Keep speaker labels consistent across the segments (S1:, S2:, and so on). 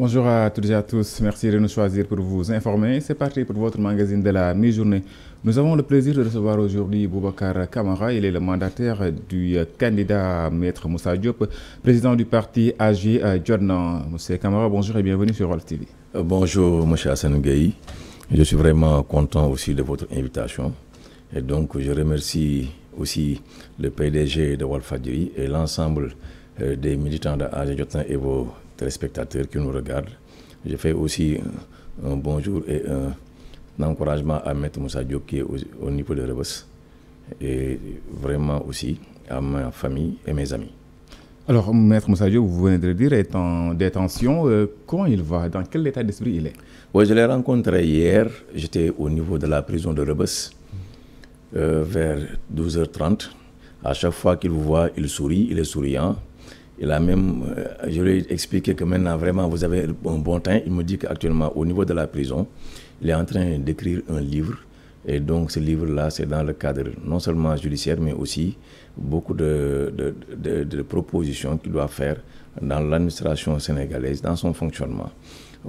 S1: Bonjour à toutes et à tous, merci de nous choisir pour vous informer. C'est parti pour votre magazine de la mi-journée. Nous avons le plaisir de recevoir aujourd'hui Boubacar Camara. Il est le mandataire du candidat Maître Moussa Diop, président du parti AG Jotna. Monsieur Camara, bonjour et bienvenue sur Walf TV.
S2: Bonjour, M. Hassan Gueye. Je suis vraiment content aussi de votre invitation. Et donc, je remercie aussi le PDG de Walfadjri et l'ensemble des militants de AG Jotna et vos téléspectateurs qui nous regardent. Je fais aussi un bonjour et un encouragement à Maître Moussa Diop qui est au niveau de Rebeuss et vraiment aussi à ma famille et mes amis.
S1: Alors, Maître Moussa Diop, vous venez de le dire, est en détention. Comment il va? Dans quel état d'esprit il est?
S2: Oui, je l'ai rencontré hier. J'étais au niveau de la prison de Rebeuss vers 12h30. À chaque fois qu'il vous voit, il sourit, il est souriant. Il a même, je lui ai expliqué que maintenant, vraiment, vous avez un bon temps. Il me dit qu'actuellement, au niveau de la prison, il est en train d'écrire un livre. Et donc, ce livre-là, c'est dans le cadre non seulement judiciaire, mais aussi beaucoup de propositions qu'il doit faire dans l'administration sénégalaise, dans son fonctionnement.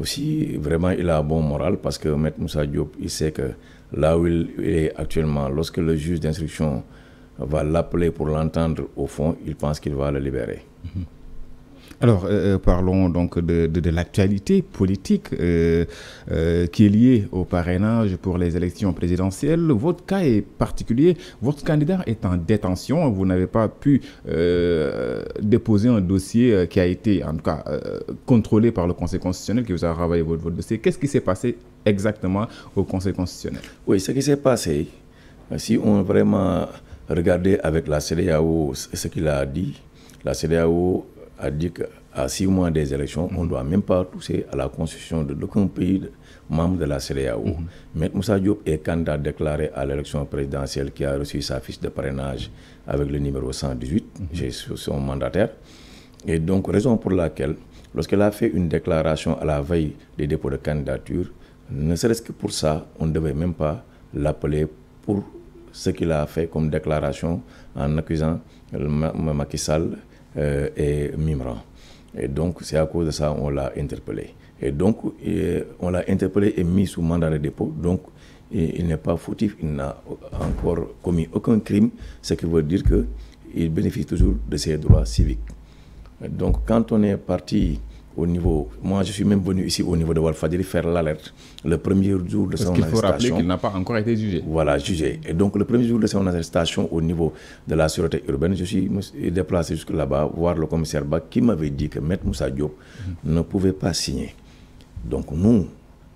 S2: Aussi, vraiment, il a un bon moral parce que Maître Moussa Diop, il sait que là où il est actuellement, lorsque le juge d'instruction va l'appeler pour l'entendre au fond, il pense qu'il va le libérer.
S1: Alors, parlons donc de l'actualité politique qui est liée au parrainage pour les élections présidentielles. Votre cas est particulier. Votre candidat est en détention. Vous n'avez pas pu déposer un dossier qui a été, en tout cas, contrôlé par le Conseil constitutionnel qui vous a renvoyé votre dossier. Qu'est-ce qui s'est passé exactement au Conseil constitutionnel? Oui,
S2: ce qui s'est passé, si on vraiment regardait avec la CEDEAO ce qu'il a dit, la CEDEAO a dit qu'à 6 mois des élections, on ne doit même pas toucher à la constitution d'aucun pays membre de la CEDEAO. Maître Moussa Diop est candidat déclaré à l'élection présidentielle qui a reçu sa fiche de parrainage avec le numéro 118. J'ai son mandataire. Et donc, raison pour laquelle, lorsqu'elle a fait une déclaration à la veille des dépôts de candidature, ne serait-ce que pour ça, on ne devait même pas l'appeler pour ce qu'il a fait comme déclaration en accusant Macky Sall et Mimran. Et donc, c'est à cause de ça qu'on l'a interpellé. Et donc, on l'a interpellé et mis sous mandat de dépôt. Donc, il n'est pas fautif, il n'a encore commis aucun crime, ce qui veut dire qu'il bénéficie toujours de ses droits civiques. Donc, quand on est parti au niveau... Moi, je suis même venu ici au niveau de Walfadjri faire l'alerte le premier jour de son arrestation.
S1: Parce qu'il faut rappeler qu'il n'a pas encore été jugé.
S2: Voilà, jugé. Et donc, le premier jour de son arrestation au niveau de la sûreté urbaine, je suis déplacé jusque là-bas, voir le commissaire Bak qui m'avait dit que Maître Moussa Diop ne pouvait pas signer. Donc, nous,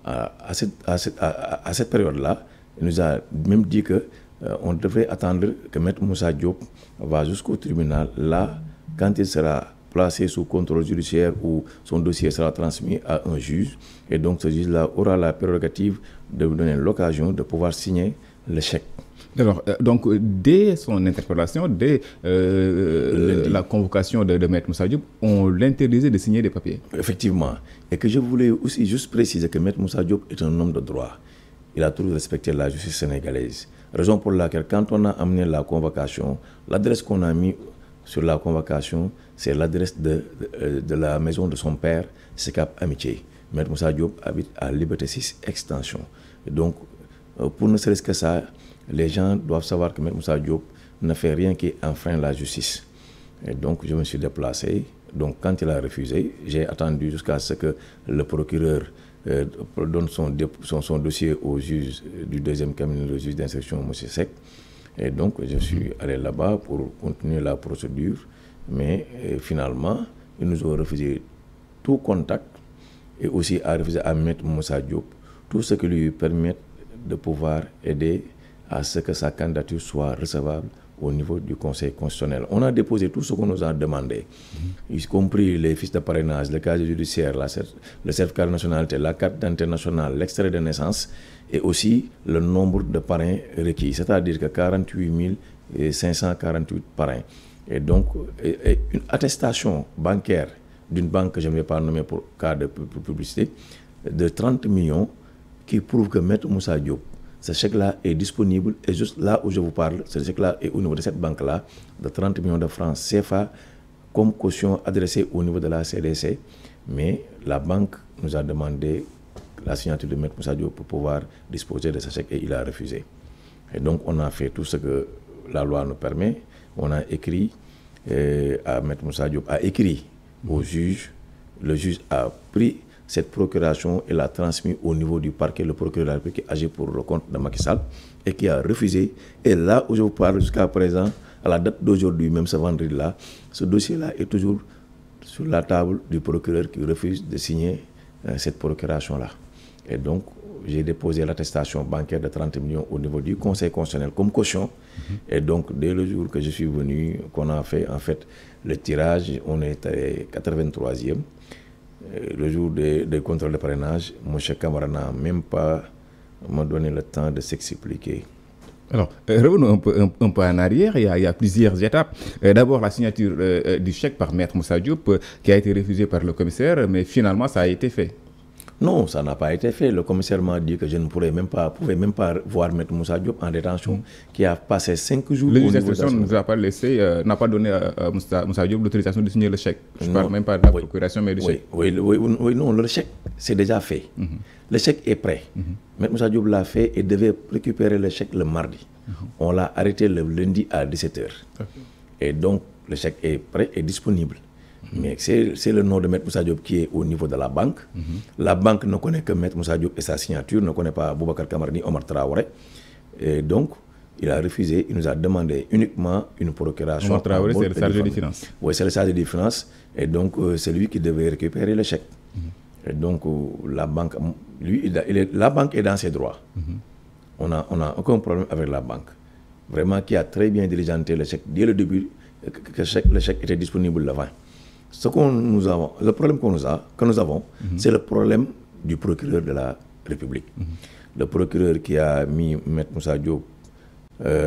S2: à cette période-là, il nous a même dit qu'on devrait attendre que Maître Moussa Diop va jusqu'au tribunal. Là, quand il sera placé sous contrôle judiciaire ou son dossier sera transmis à un juge. Et donc, ce juge-là aura la prérogative de vous donner l'occasion de pouvoir signer le chèque.
S1: Alors, donc, dès son interpellation, dès la convocation de Maître Moussa Diop, on l'interdisait de signer des papiers.
S2: Effectivement. Et que je voulais aussi juste préciser que Maître Moussa Diop est un homme de droit. Il a toujours respecté la justice sénégalaise. Raison pour laquelle, quand on a amené la convocation, l'adresse qu'on a mis sur la convocation, c'est l'adresse de la maison de son père, Secap Amitié. Maître Moussa Diop habite à Liberté 6 Extension. Et donc, pour ne serait-ce que ça, les gens doivent savoir que Maître Moussa Diop ne fait rien qui enfreint la justice. Et donc, je me suis déplacé. Donc, quand il a refusé, j'ai attendu jusqu'à ce que le procureur donne son dossier au juge du deuxième cabinet, le juge d'instruction, M. Seck. Et donc, je suis allé là-bas pour continuer la procédure. Mais finalement, ils nous ont refusé tout contact et aussi a refusé à Maître Moussa Diop tout ce qui lui permet de pouvoir aider à ce que sa candidature soit recevable au niveau du Conseil constitutionnel. On a déposé tout ce qu'on nous a demandé, y compris les fiches de parrainage, le casier judiciaire, le certificat de nationalité, la carte d'identité nationale, l'extrait de naissance et aussi le nombre de parrains requis, c'est-à-dire que 48 548 parrains. Et donc, une attestation bancaire d'une banque que je ne vais pas nommer pour cas de publicité, de 30 millions qui prouve que Maître Moussa Diop, ce chèque-là est disponible et juste là où je vous parle, ce chèque-là est au niveau de cette banque-là, de 30 millions de francs CFA comme caution adressée au niveau de la CDC Mais la banque nous a demandé la signature de Maître Moussa Diop pour pouvoir disposer de ce chèque et il a refusé. Et donc on a fait tout ce que la loi nous permet. On a écrit à Maître Moussa Diop, a écrit au juge. Le juge a pris cette procuration et l'a transmis au niveau du parquet, le procureur de la République qui agit pour le compte de Macky Sall et qui a refusé. Et là où je vous parle jusqu'à présent, à la date d'aujourd'hui, même ce vendredi-là, ce dossier-là est toujours sur la table du procureur qui refuse de signer cette procuration-là. Et donc, j'ai déposé l'attestation bancaire de 30 millions au niveau du Conseil constitutionnel comme caution. Et donc, dès le jour que je suis venu, qu'on a fait en fait le tirage, on était 83e. Le jour des contrôles de parrainage, M. Camara n'a même pas me donné le temps de s'expliquer.
S1: Alors, revenons un peu en arrière, il y a plusieurs étapes. D'abord, la signature du chèque par Maître Moussa Diop qui a été refusée par le commissaire, mais finalement, ça a été fait.
S2: Non, ça n'a pas été fait. Le commissaire m'a dit que je ne pouvais même pas voir Maître Moussa Diop en détention, qui a passé 5 jours.
S1: Le juge d'instruction ne nous a pas laissé, n'a pas donné à Moussa Diop l'autorisation de signer le chèque. Je ne parle même pas de la procuration, mais du chèque.
S2: Oui, non, le chèque, c'est déjà fait. Le chèque est prêt. Maître Moussa Diop l'a fait et devait récupérer le chèque le mardi. On l'a arrêté le lundi à 17h. Et donc, le chèque est prêt et disponible. Mais c'est le nom de Maître Moussa Diop qui est au niveau de la banque. La banque ne connaît que Maître Moussa Diop et sa signature, ne connaît pas Boubacar Camara ni Omar Traoré. Et donc, il a refusé, il nous a demandé uniquement une procuration.
S1: Omar Traoré, c'est le chargé des finances.
S2: Oui, c'est le chargé des finances. Et donc, c'est lui qui devait récupérer le chèque. Et donc, la banque, la banque est dans ses droits. On n'a aucun problème avec la banque. Vraiment, qui a très bien diligenté le chèque. Dès le début, que le chèque était disponible le 20. Le problème que nous avons, c'est le problème du procureur de la République. Le procureur qui a mis Maître Moussa Diop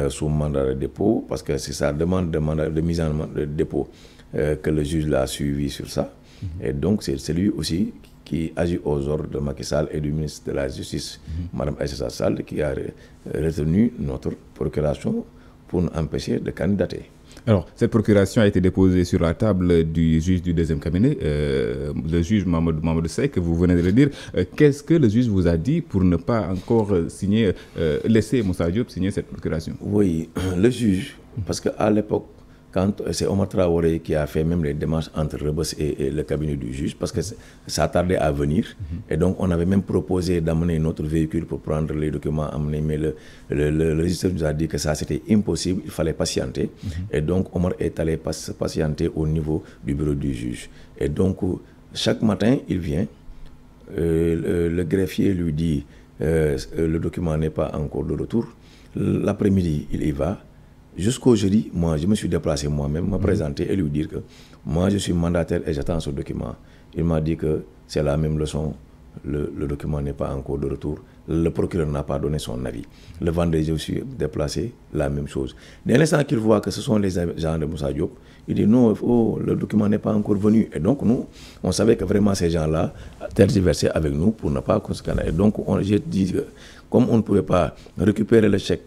S2: sous mandat de dépôt, parce que c'est sa demande de mise en de dépôt que le juge l'a suivi sur ça. Et donc, c'est lui aussi qui agit aux ordres de Macky Sall et du ministre de la Justice, Mme Aïssata Sall, qui a retenu notre procuration pour nous empêcher de candidater.
S1: Alors, cette procuration a été déposée sur la table du juge du deuxième cabinet, le juge Mamadou Seck, vous venez de le dire. Qu'est-ce que le juge vous a dit pour ne pas encore laisser Moussa Diop signer cette procuration? Oui,
S2: le juge, parce qu'à l'époque, quand c'est Omar Traoré qui a fait même les démarches entre Rebeuss et le cabinet du juge, parce que ça tardait à venir. Et donc, on avait même proposé d'amener notre véhicule pour prendre les documents amenés, mais le registre nous a dit que ça, c'était impossible, il fallait patienter. Et donc, Omar est allé patienter au niveau du bureau du juge. Et donc, chaque matin, il vient, le greffier lui dit, le document n'est pas encore de retour. L'après-midi, il y va. Jusqu'au jeudi, moi, je me suis déplacé moi-même, me présenter et lui dire que moi, je suis mandataire et j'attends ce document. Il m'a dit que c'est la même leçon, le document n'est pas encore de retour. Le procureur n'a pas donné son avis. Le vendredi, je me suis déplacé, la même chose. Dès l'instant qu'il voit que ce sont les agents de Moussa Diop, il dit non, le document n'est pas encore venu. Et donc, nous, on savait que vraiment ces gens-là tergiversaient avec nous pour ne pas qu'on se candidater. Et donc, j'ai dit que comme on ne pouvait pas récupérer le chèque,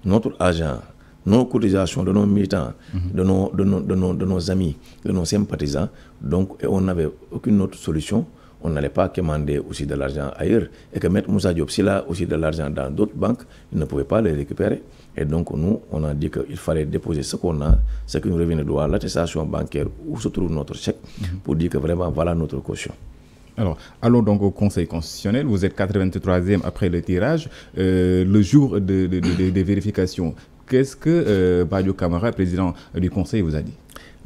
S2: notre agent, nos cotisations de nos militants, de nos amis, de nos sympathisants. Donc, on n'avait aucune autre solution. On n'allait pas commander aussi de l'argent ailleurs. Et que Maître Moussa Diop, s'il a aussi de l'argent dans d'autres banques, il ne pouvait pas les récupérer. Et donc, nous, on a dit qu'il fallait déposer ce qu'on a, ce qui nous revient de droit, l'attestation bancaire où se trouve notre chèque, pour dire que vraiment, voilà notre caution.
S1: Alors, allons donc au Conseil constitutionnel. Vous êtes 83e après le tirage. Le jour des vérifications, qu'est-ce que Badio Camara, président du Conseil, vous a dit?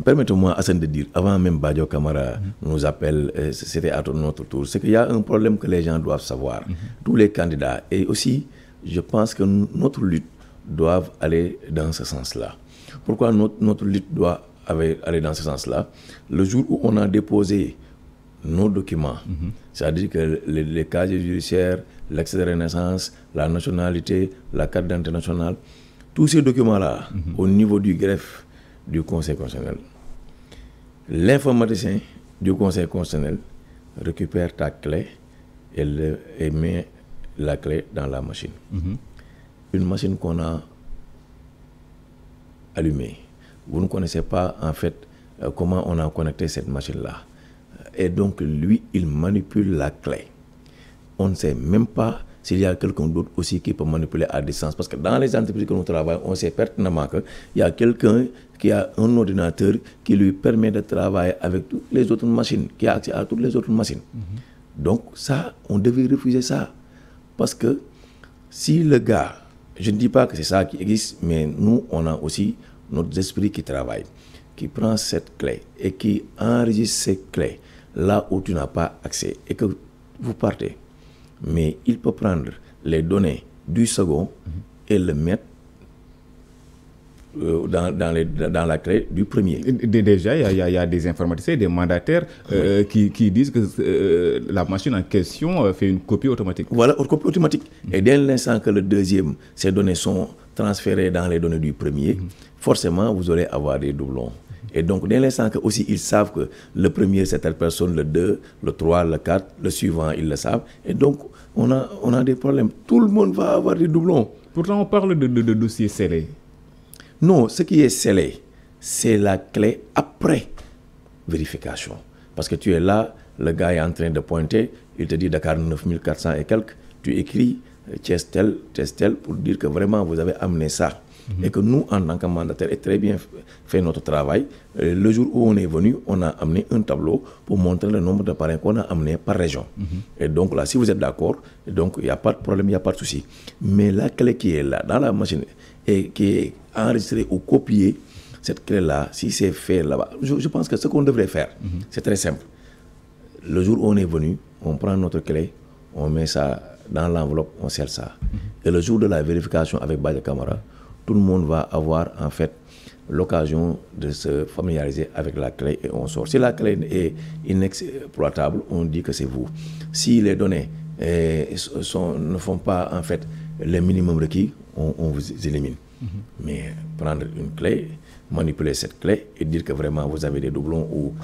S2: Permettez-moi, Hassan, de dire, avant même Badio Camara nous appelle, c'était à notre tour, c'est qu'il y a un problème que les gens doivent savoir, tous les candidats. Et aussi, je pense que notre lutte doit aller dans ce sens-là. Pourquoi notre lutte doit aller dans ce sens-là? Le jour où on a déposé nos documents, c'est-à-dire que les casiers judiciaires, l'extrait de naissance, la nationalité, la carte d'identité nationale, tous ces documents-là, au niveau du greffe du Conseil constitutionnel, l'informaticien du Conseil constitutionnel récupère ta clé et met la clé dans la machine. Une machine qu'on a allumée. Vous ne connaissez pas en fait comment on a connecté cette machine-là. Et donc, lui, il manipule la clé. On ne sait même pas s'il y a quelqu'un d'autre aussi qui peut manipuler à distance. Parce que dans les entreprises que nous travaillons, on sait pertinemment qu'il y a quelqu'un qui a un ordinateur qui lui permet de travailler avec toutes les autres machines, qui a accès à toutes les autres machines. Donc ça, on devait refuser ça. Parce que si le gars, je ne dis pas que c'est ça qui existe, mais nous, on a aussi notre esprit qui travaille, qui prend cette clé et qui enregistre ces clés là où tu n'as pas accès et que vous partez. Mais il peut prendre les données du second et le mettre dans la clé du premier.
S1: Déjà, il y a des informaticiens, des mandataires qui disent que la machine en question fait une copie automatique.
S2: Voilà, une copie automatique. Et dès l'instant que le deuxième, ces données sont transférées dans les données du premier, forcément, vous allez avoir des doublons. Et donc, dès l'instant que aussi ils savent que le premier c'est telle personne, le 2, le 3, le 4, le suivant, ils le savent. Et donc, on a des problèmes. Tout le monde va avoir des doublons.
S1: Pourtant, on parle de dossiers scellés.
S2: Non, ce qui est scellé, c'est la clé après vérification. Parce que tu es là, le gars est en train de pointer, il te dit Dakar 9400 et quelques, tu écris Thiès tel pour dire que vraiment vous avez amené ça. Et que nous, en tant que mandataires, avons très bien fait notre travail. Le jour où on est venu, on a amené un tableau pour montrer le nombre de parrains qu'on a amené par région. Et donc là, si vous êtes d'accord, il n'y a pas de problème, il n'y a pas de souci. Mais la clé qui est là, dans la machine, et qui est enregistrée ou copiée, cette clé-là, si c'est fait là-bas, je pense que ce qu'on devrait faire, c'est très simple. Le jour où on est venu, on prend notre clé, on met ça dans l'enveloppe, on scelle ça. Et le jour de la vérification avec Badia Camara, tout le monde va avoir en fait l'occasion de se familiariser avec la clé et on sort. Si la clé est inexploitable, on dit que c'est vous. Si les données ne font pas en fait le minimum requis, on vous élimine. Mais prendre une clé, manipuler cette clé et dire que vraiment vous avez des doublons ou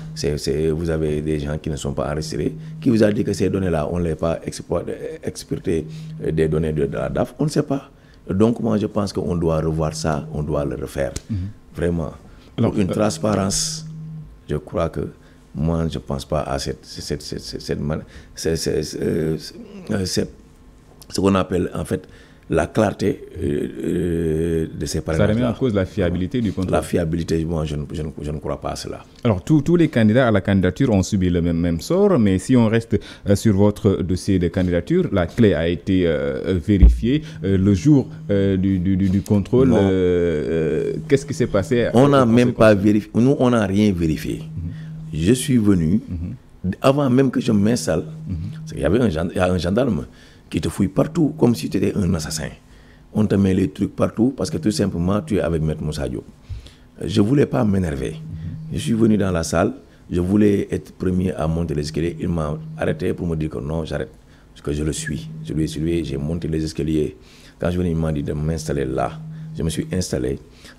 S2: vous avez des gens qui ne sont pas enregistrés, qui vous a dit que ces données-là, on ne les pas exporté des données de la DAF, on ne sait pas. Donc moi je pense qu'on doit revoir ça, on doit le refaire. Vraiment. Alors, pour une transparence, je crois que moi je ne pense pas à ce qu'on appelle en fait la clarté de ces parrainages.
S1: Ça remet en cause la fiabilité du contrôle.
S2: La fiabilité, moi je ne crois pas à cela.
S1: Alors tous les candidats à la candidature ont subi le même sort, mais si on reste sur votre dossier de candidature, la clé a été vérifiée. Le jour du contrôle, qu'est-ce qui s'est passé?
S2: On n'a même pas vérifié. Nous, on n'a rien vérifié. Je suis venu, avant même que je m'installe, il y avait un gendarme qui te fouille partout comme si tu étais un assassin. On te met les trucs partout parce que tout simplement tu es avec Maître Moussa Diop. Je ne voulais pas m'énerver. Je suis venu dans la salle, je voulais être premier à monter les escaliers. Il m'a arrêté pour me dire que non, j'arrête. Parce que je le suis. Je lui ai suivi, j'ai monté les escaliers. Quand je venais, il m'a dit de m'installer là. Je me suis installé,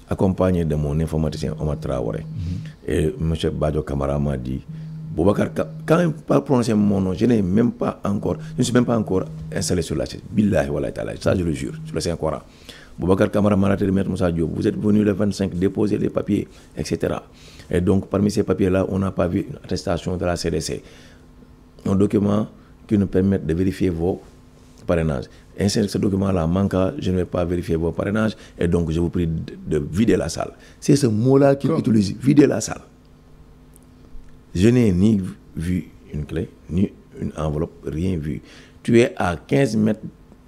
S2: accompagné de mon informaticien Omar Traoré. Et M. Badio Camara m'a dit, Boubacar, quand il pas prononcé mon nom, je ne suis même pas encore installé sur la chaise. Billahi wa ta'ala, ça je le jure, sur le Saint-Coran. Boubacar Camara m'a raté de Maître Moussa Diop, vous êtes venu le 25 déposer les papiers, etc. Et donc parmi ces papiers-là, on n'a pas vu une attestation de la CDC. Un document qui nous permet de vérifier vos parrainages. Et ce document-là manque, je ne vais pas vérifier vos parrainages, et donc je vous prie de vider la salle. C'est ce mot-là qu'il utilise, vider la salle. Je n'ai ni vu une clé, ni une enveloppe, rien vu. Tu es à 15 mètres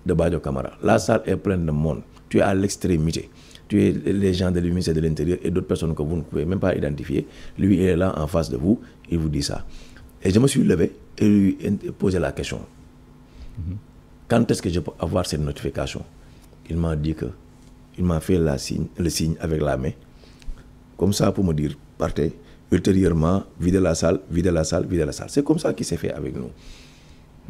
S2: de Badio Camara. La salle est pleine de monde. Tu es à l'extrémité. Tu es les gens de ministère de l'Intérieur et d'autres personnes que vous ne pouvez même pas identifier. Lui, il est là en face de vous, il vous dit ça. Et je me suis levé et lui ai posé la question. Quand est-ce que je peux avoir cette notification? Il m'a dit que, il m'a fait le signe avec la main, comme ça pour me dire, partez. Ultérieurement, vider la salle, vider la salle, vider la salle. C'est comme ça qu'il s'est fait avec nous.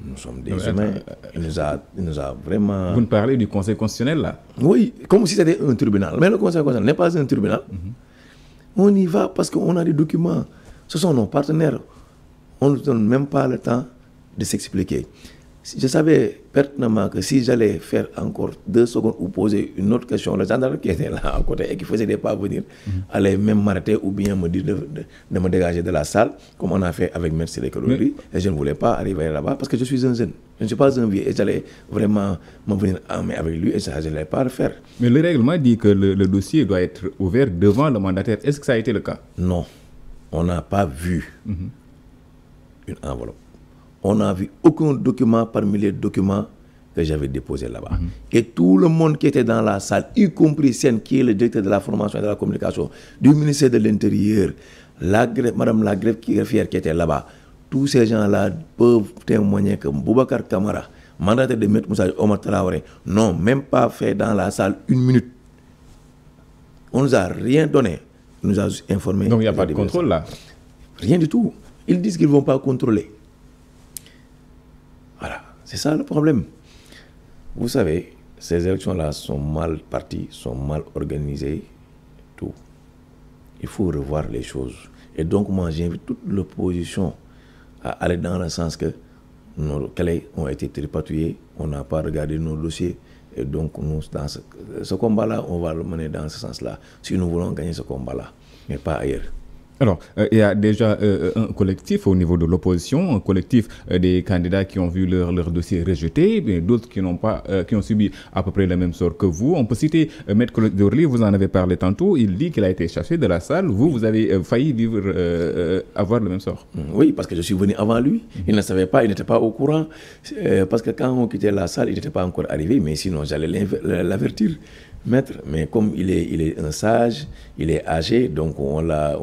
S2: Nous sommes des humains. Il nous a vraiment...
S1: Vous nous parlez du Conseil constitutionnel, là?
S2: Oui, comme si c'était un tribunal. Mais le Conseil constitutionnel n'est pas un tribunal. On y va parce qu'on a des documents. Ce sont nos partenaires. On ne donne même pas le temps de s'expliquer. Je savais pertinemment que si j'allais faire encore 2 secondes ou poser une autre question, le gendarme qui était là à côté et qui faisait des pas venir, allait même m'arrêter ou bien me dire de me dégager de la salle, comme on a fait avec M. Lekelori. Et je ne voulais pas arriver là-bas parce que je suis un jeune. Je ne suis pas un vieux et j'allais vraiment me venir armer avec lui et ça, je n'allais pas le faire.
S1: Mais le règlement dit que le dossier doit être ouvert devant le mandataire. Est-ce que ça a été le cas?
S2: Non, on n'a pas vu une enveloppe. On n'a vu aucun document parmi les documents que j'avais déposés là-bas. Et tout le monde qui était dans la salle, y compris Sen, qui est le directeur de la formation et de la communication du ministère de l'Intérieur, Madame la greffière qui était là-bas, tous ces gens-là peuvent témoigner que Boubacar Camara, mandataire de M. Moussa Omar Traoré, n'ont même pas fait dans la salle 1 minute. On ne nous a rien donné. On nous a informé.
S1: Donc il n'y a pas de contrôle là?
S2: Rien du tout. Ils disent qu'ils ne vont pas contrôler. Voilà, c'est ça le problème. Vous savez, ces élections-là sont mal parties, sont mal organisées, tout. Il faut revoir les choses. Et donc, moi, j'invite toute l'opposition à aller dans le sens que nos clés ont été tripatouillées, on n'a pas regardé nos dossiers. Et donc, nous, dans ce combat-là, on va le mener dans ce sens-là, si nous voulons gagner ce combat-là, mais pas ailleurs.
S1: Alors, il y a déjà un collectif au niveau de l'opposition, un collectif des candidats qui ont vu leur dossier rejeté, mais d'autres qui ont subi à peu près le même sort que vous. On peut citer Maître Claude Dorly, vous en avez parlé tantôt, il dit qu'il a été chassé de la salle. Vous avez failli avoir le même sort.
S2: Oui, parce que je suis venu avant lui. Il ne savait pas, il n'était pas au courant. Parce que quand on quittait la salle, il n'était pas encore arrivé, mais sinon j'allais l'avertir. Maître, mais comme il est un sage, il est âgé, donc on l'a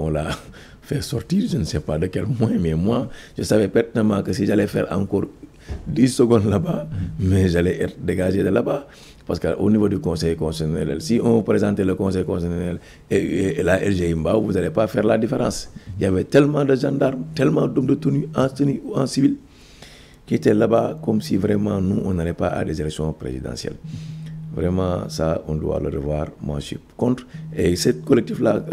S2: fait sortir, je ne sais pas de quel moyen, mais moi, je savais pertinemment que si j'allais faire encore 10 secondes là-bas, mais j'allais être dégagé de là-bas. Parce qu'au niveau du Conseil constitutionnel, si on présentait le Conseil constitutionnel et la RGI Mbao, vous n'allez pas faire la différence. Il y avait tellement de gendarmes, tellement d'hommes de tenue ou en civil, qui étaient là-bas comme si vraiment nous, on n'allait pas à des élections présidentielles. Vraiment, ça, on doit le revoir. Moi, je suis contre. Et ce collectif-là,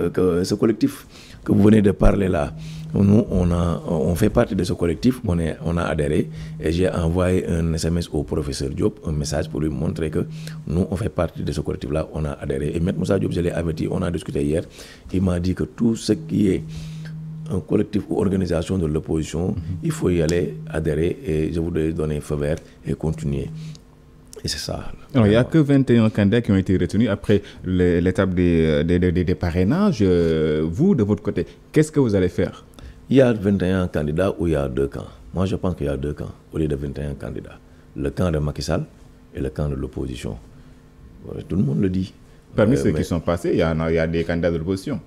S2: ce collectif que vous venez de parler là, nous, on fait partie de ce collectif, on a adhéré. Et j'ai envoyé un SMS au professeur Diop, un message pour lui montrer que nous, on fait partie de ce collectif-là, on a adhéré. Et M. Moussa Diop, je l'ai averti, on a discuté hier. Il m'a dit que tout ce qui est un collectif ou organisation de l'opposition, il faut y aller, adhérer. Et je voudrais donner feu vert et continuer. Et c'est ça.
S1: Alors, il n'y a que 21 candidats qui ont été retenus après l'étape des parrainages. Vous, de votre côté, qu'est-ce que vous allez faire?
S2: Il y a 21 candidats ou il y a 2 camps. Moi, je pense qu'il y a 2 camps au lieu de 21 candidats. Le camp de Macky Sall et le camp de l'opposition. Tout le monde le dit.
S1: Parmi ceux qui sont passés, il y a des candidats de l'opposition.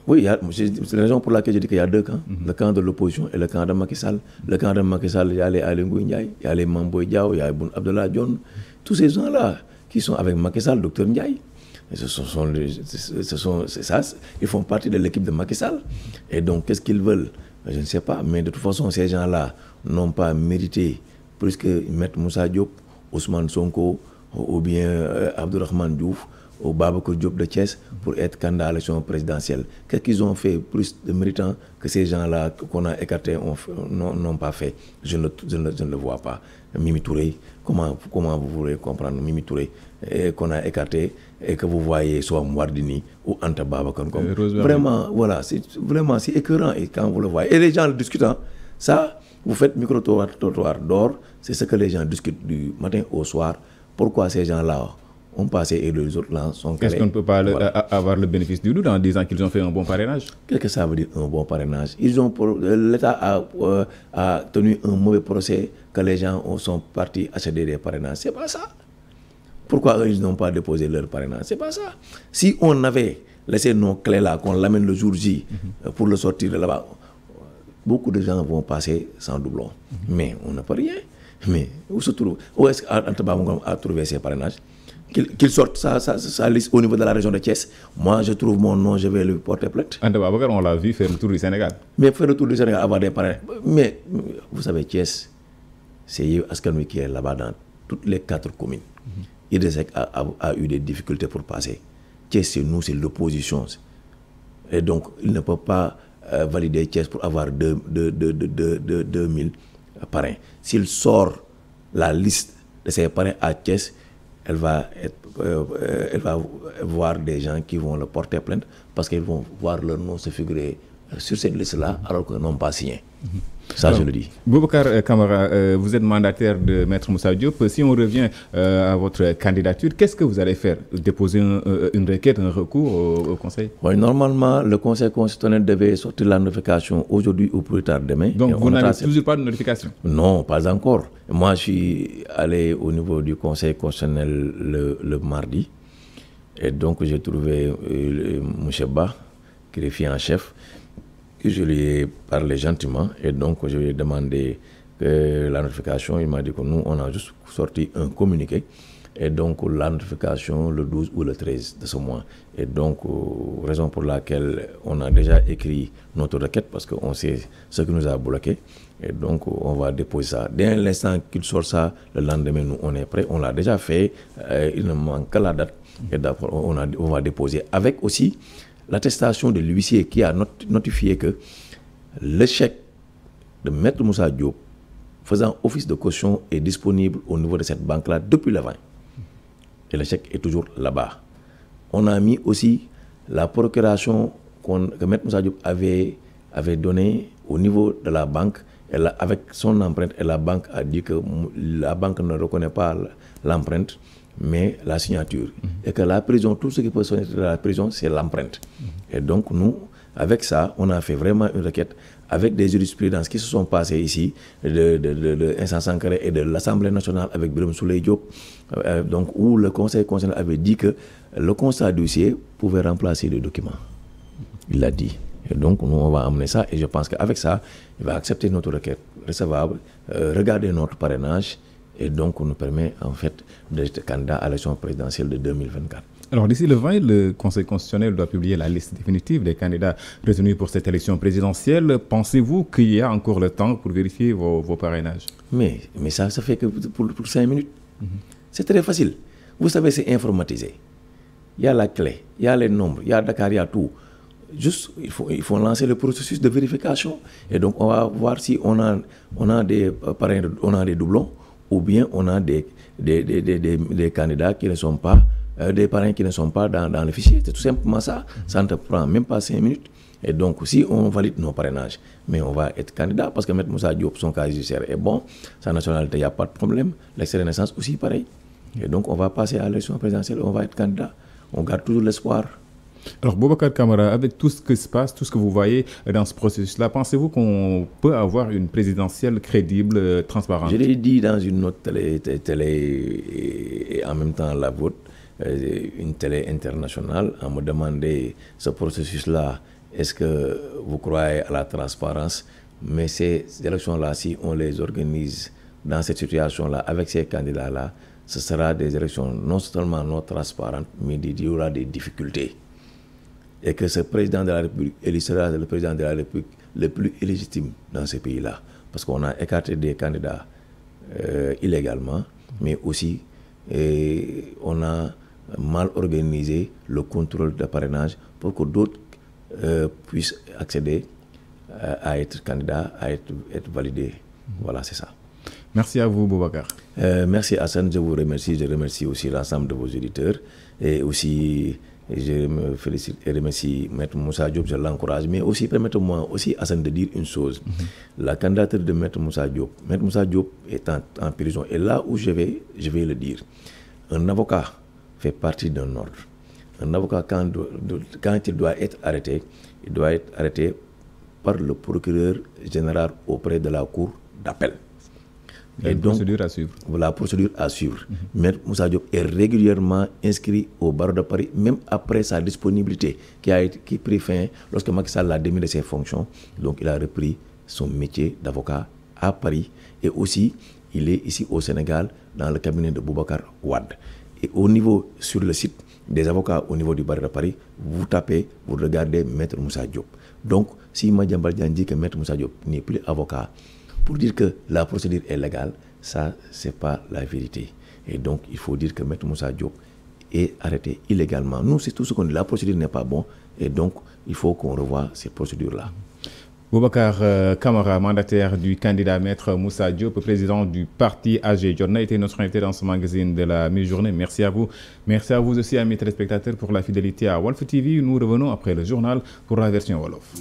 S2: Oui, c'est la raison pour laquelle je dis qu'il y a 2 camps. Le camp de l'opposition et le camp de Macky Sall. Le camp de Macky Sall, il y a les Ali Ngouille Ndiaye, il y a les Mamboy Diao, il y a Boun Abdallah Dionne. Tous ces gens-là qui sont avec Macky Sall, Dr Ndiaye, c'est ça, ils font partie de l'équipe de Macky Sall. Et donc, qu'est-ce qu'ils veulent? Je ne sais pas, mais de toute façon, ces gens-là n'ont pas mérité plus que M. Moussa Diop, Ousmane Sonko, ou bien Abdourahmane Diouf, ou Babacar Diop de Thiès pour être candidat à l'élection présidentielle. Qu'est-ce qu'ils ont fait plus de méritants que ces gens-là qu'on a écartés n'ont pas fait? Je ne le vois pas. Mimi Touré, comment vous voulez comprendre Mimi Touré qu'on a écarté et que vous voyez soit Mwardini ou Anta Babacar. Vraiment, voilà, c'est écœurant et quand vous le voyez. Et les gens le discutent. Ça, vous faites micro-trottoir d'or, c'est ce que les gens discutent du matin au soir. Pourquoi ces gens-là ont passé et les autres là sont calés?
S1: Est-ce qu'on ne peut pas avoir le bénéfice du doute en disant qu'ils ont fait un bon parrainage?
S2: Qu'est-ce que ça veut dire un bon parrainage? L'État a tenu un mauvais procès que les gens sont partis acheter des parrainages. C'est pas ça. Pourquoi ils n'ont pas déposé leur parrainage? C'est pas ça. Si on avait laissé nos clés là, qu'on l'amène le jour J pour le sortir de là-bas, beaucoup de gens vont passer sans doublon. Mais on n'a pas rien. Mais où se trouve? Où est-ce qu'Antabam a trouvé ses parrainages? Qu'il sorte sa liste au niveau de la région de Thiès. Moi, je trouve mon nom, je vais lui porter plainte.
S1: Anta Babacar, on l'a vu faire le tour du Sénégal.
S2: Mais faire le tour du Sénégal, avoir des parrainages. Mais vous savez, Thiès, c'est Yewwi Askan Wi qui est là-bas dans toutes les 4 communes. Idrissa Seck a eu des difficultés pour passer. Thiès, c'est nous, c'est l'opposition. Et donc, il ne peut pas valider Thiès pour avoir 2000 parrains. S'il sort la liste de ses parrains à Thiès, elle va voir des gens qui vont le porter plainte parce qu'ils vont voir leur nom se figurer sur cette liste-là alors qu'ils n'ont pas signé. Ça, je le dis.
S1: Boubacar Camara, vous êtes mandataire de Maître Moussa Diop. Si on revient à votre candidature, qu'est-ce que vous allez faire? Déposer une requête, un recours au Conseil?
S2: Oui, normalement, le Conseil constitutionnel devait sortir la notification aujourd'hui ou plus tard demain.
S1: Donc, vous n'avez toujours pas de notification?
S2: Non, pas encore. Moi, je suis allé au niveau du Conseil constitutionnel le mardi. Et donc, j'ai trouvé Moucheba, greffier en chef. Je lui ai parlé gentiment et donc je lui ai demandé la notification. Il m'a dit que nous, on a juste sorti un communiqué. Et donc la notification le 12 ou le 13 de ce mois. Et donc, raison pour laquelle on a déjà écrit notre requête parce qu'on sait ce qui nous a bloqué. Et donc, on va déposer ça. Dès l'instant qu'il sort ça, le lendemain, nous, on est prêt. On l'a déjà fait. Il ne manque que la date. Et d'accord, on va déposer avec aussi l'attestation de l'huissier qui a notifié que le chèque de Maître Moussa Diop faisant office de caution est disponible au niveau de cette banque-là depuis le 20. Et le chèque est toujours là-bas. On a mis aussi la procuration que Maître Moussa Diop avait donnée au niveau de la banque. Avec son empreinte, et la banque a dit que la banque ne reconnaît pas l'empreinte, mais la signature. Et que la prison, tout ce qui peut sonner de la prison, c'est l'empreinte. Et donc, nous, avec ça, on a fait vraiment une requête avec des jurisprudences qui se sont passées ici, de Instance Sankaré et de l'Assemblée nationale avec Birame Souleye Diop, donc, où le Conseil constitutionnel avait dit que le constat d'huissier pouvait remplacer le document. Il l'a dit. Et donc, nous, on va amener ça. Et je pense qu'avec ça, il va accepter notre requête recevable, regarder notre parrainage, et donc, on nous permet, en fait, d'être candidat à l'élection présidentielle de 2024.
S1: Alors, d'ici le 20, le Conseil constitutionnel doit publier la liste définitive des candidats retenus pour cette élection présidentielle. Pensez-vous qu'il y a encore le temps pour vérifier vos parrainages?
S2: Mais ça fait que pour 5 minutes. C'est très facile. Vous savez, c'est informatisé. Il y a la clé, il y a les nombres, il y a Dakar, il y a tout. Juste, il faut lancer le processus de vérification. Et donc, on va voir si on a des parrains, on a des doublons, ou bien on a des candidats qui ne sont pas, des parrains qui ne sont pas dans le fichier. C'est tout simplement ça. Ça ne te prend même pas 5 minutes. Et donc, si on valide nos parrainages, mais on va être candidat, parce que Maître Moussa Diop, son cas judiciaire est bon, sa nationalité, il n'y a pas de problème, l'extrait de naissance aussi, pareil. Et donc, on va passer à l'élection présidentielle, on va être candidat. On garde toujours l'espoir.
S1: Alors, Boubacar Camara, avec tout ce qui se passe, tout ce que vous voyez dans ce processus-là, pensez-vous qu'on peut avoir une présidentielle crédible, transparente?
S2: Je l'ai dit dans une autre télé et en même temps la vôtre, une télé internationale, on me demandait ce processus-là, est-ce que vous croyez à la transparence? Mais ces élections-là, si on les organise dans cette situation-là, avec ces candidats-là, ce sera des élections non seulement non transparentes, mais il y aura des difficultés. Et que ce président de la République, il sera le président de la République le plus illégitime dans ce pays-là. Parce qu'on a écarté des candidats illégalement, mais aussi on a mal organisé le contrôle de parrainage pour que d'autres puissent accéder à être candidats, à être validés. Voilà, c'est ça.
S1: Merci à vous, Boubacar.
S2: Merci Hassan, je vous remercie. Je remercie aussi l'ensemble de vos auditeurs. Et aussi, je me félicite et remercie Maître Moussa Diop, je l'encourage. Mais aussi, permettez-moi aussi, Hassan, de dire une chose. La candidature de Maître Moussa Diop est en prison. Et là où je vais le dire. Un avocat fait partie d'un ordre. Un avocat, quand il doit être arrêté, il doit être arrêté par le procureur général auprès de la cour d'appel.
S1: Et donc, procédure à suivre.
S2: La procédure à suivre. Maître Moussa Diop est régulièrement inscrit au barreau de Paris, même après sa disponibilité, qui prit fin lorsque Macky Sall l'a démis de ses fonctions. Donc, il a repris son métier d'avocat à Paris. Et aussi, il est ici au Sénégal, dans le cabinet de Boubacar Wade. Et au niveau, sur le site des avocats au niveau du barreau de Paris, vous tapez, vous regardez Maître Moussa Diop. Donc, si Madiambal Diagne dit que Maître Moussa Diop n'est plus avocat, pour dire que la procédure est légale, ça, ce n'est pas la vérité. Et donc, il faut dire que Maître Moussa Diop est arrêté illégalement. Nous, c'est tout ce qu'on dit. La procédure n'est pas bonne. Et donc, il faut qu'on revoie ces procédures-là.
S1: Boubacar Camara, mandataire du candidat Maître Moussa Diop, président du parti AG Jotna, était notre invité dans ce magazine de la mi-journée. Merci à vous. Merci à vous aussi, amis téléspectateurs, pour la fidélité à Walf TV. Nous revenons après le journal pour la version Wolof.